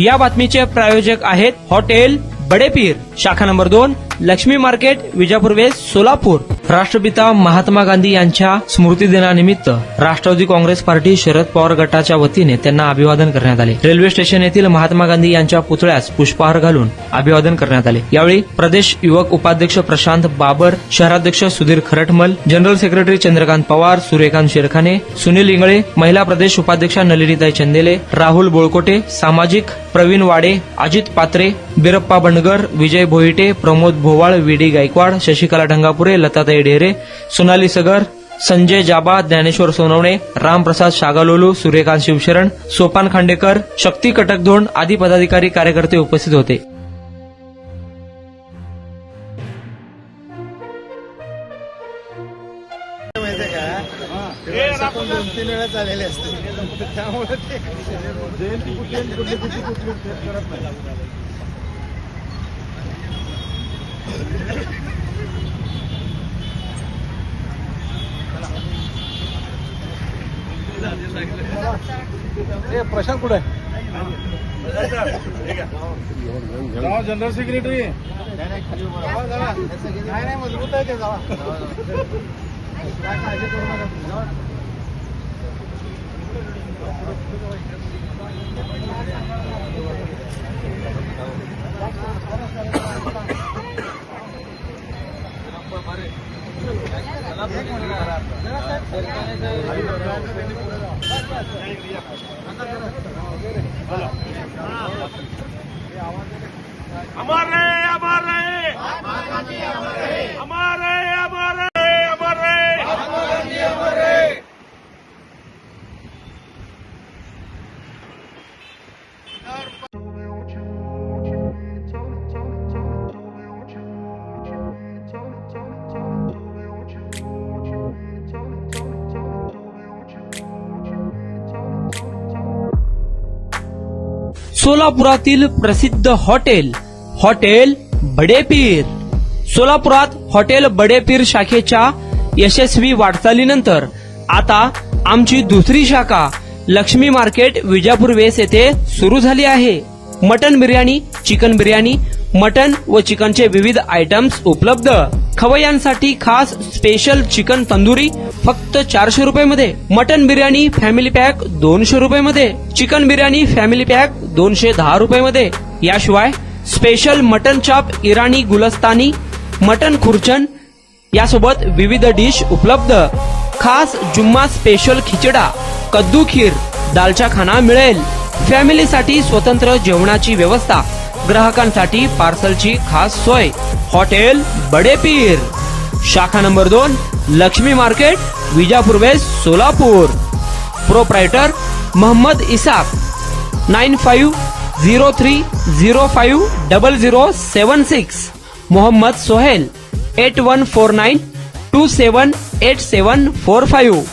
या बातमीचे प्रायोजक आहेत हॉटेल बडेपीर, शाखा number 2, Laxmi market, Vijapur west, Solapur. राष्ट्रपिता महात्मा गांधी यांच्या स्मृती दिनानिमित्त राष्ट्रवादी काँग्रेस पार्टी शरद पवार गटाच्या वतीने त्यांना अभिवादन करण्यात आले. रेल्वे स्टेशन येथील महात्मा गांधी यांच्या पुतळ्यास पुष्पहार घालून अभिवादन करण्यात आले. यावेळी प्रदेश युवक उपाध्यक्ष प्रशांत बाबर, शहराध्यक्ष सुधीर खरटमल, जनरल सेक्रेटरी चंद्रकांत पवार, सूर्यकांत शेरखाने, सुनील इंगळे, महिला प्रदेश उपाध्यक्षा नलिनीताई चंदेले, राहुल बोळकोटे, सामाजिक प्रवीण वाडे, अजित पात्रे, बिरप्पा बंडगर, विजय भोईटे, प्रमोद भोवाळ, विडी गायकवाड, शशिकला ढंगापुरे, लताताई ढेरे, सोनाली सगर, संजय जाबा, ज्ञानेश्वर सोनवणे, रामप्रसाद शागालोलू, सूर्यकांत शिवशरण, सोपान खांडेकर, शक्ती कटकधोंड आदी पदाधिकारी कार्यकर्ते उपस्थित होते. तीन वेळा झालेले असते त्यामुळे जयंती कुठली करत नाही. प्रशांत कुठे जनरल सेक्रेटरी नाही मजबूत आहे ते जावा. अमर रहे, अमर रहे, अमर रहे, अमर रहे, अमर रहे. सोलापुरातील प्रसिद्ध हॉटेल बडेपीर. सोलापुरात हॉटेल बडेपीर शाखेच्या यशस्वी वाटचालीनंतर आता आमची दुसरी शाखा लक्ष्मी मार्केट, विजापूर वेस्ट येथे सुरू झाली आहे. Mutton biryani, chicken biryani, mutton व चिकनचे विविध आयटम्स उपलब्ध. खवय्यांसाठी खास स्पेशल चिकन तंदुरी फक्त 400 रुपये. मटन बिर्याणी फॅमिली पॅक 200 रुपये. चिकन बिर्याणी फॅमिली पॅक 210 रुपये. याशिवाय स्पेशल मटन चाप, इराणी गुलस्तानी, मटन खुर्चन यासोबत विविध डिश उपलब्ध. खास जुम्मा स्पेशल खिचडा, कद्दू खीर, दालचा खाना मिळेल. फॅमिलीसाठी स्वतंत्र जेवणाची व्यवस्था, ग्राहकांसाठी पार्सलची खास सोय. हॉटेल बडेपीर, शाखा number 2, Laxmi market, Vijapur west, Solapur. Proprietor Mohammed Isaq. 9503050076. Mohammed Sohail. 8149278745.